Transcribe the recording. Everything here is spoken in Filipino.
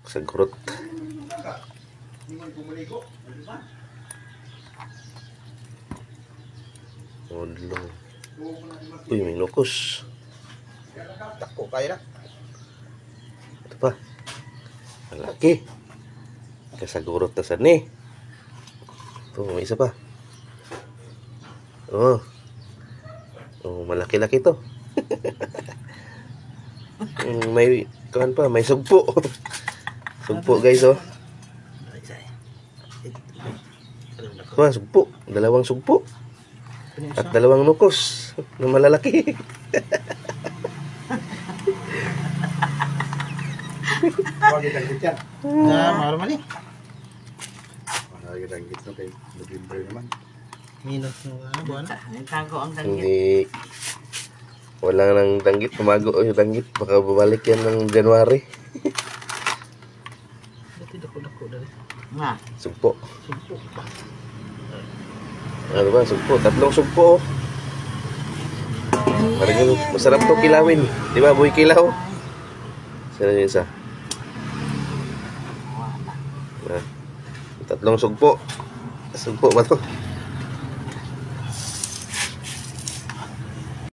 Sa kurot. Odlong. Uy, may lukos. Tako kayo na. Ito pa. Malaki. Kasagurot na sa ni. Ito, may isa pa. Oh. Oh, malaki-laki to. May kawan pa, may sugpo. Sugpo guys, oh. Wah, sugpo. Dalawang sugpo. At dalawang nukos na malalaki. Wagi danggit yan. Mahal man eh. Wagi danggit na kay November naman. Minus ng buwan. Tago ang danggit. Hindi. Wala nang danggit. Tumago yung danggit. Baka babalik yan ng January. Dati dako-dako dari. Nga. Sugpo. Sumpo pa. Ano ba? Sugpo. Tatlong sugpo. Parang masarap to kilawin. Di ba? Buhay kilaw. Saan yung isa? Tatlong sugpo. Sugpo ba to?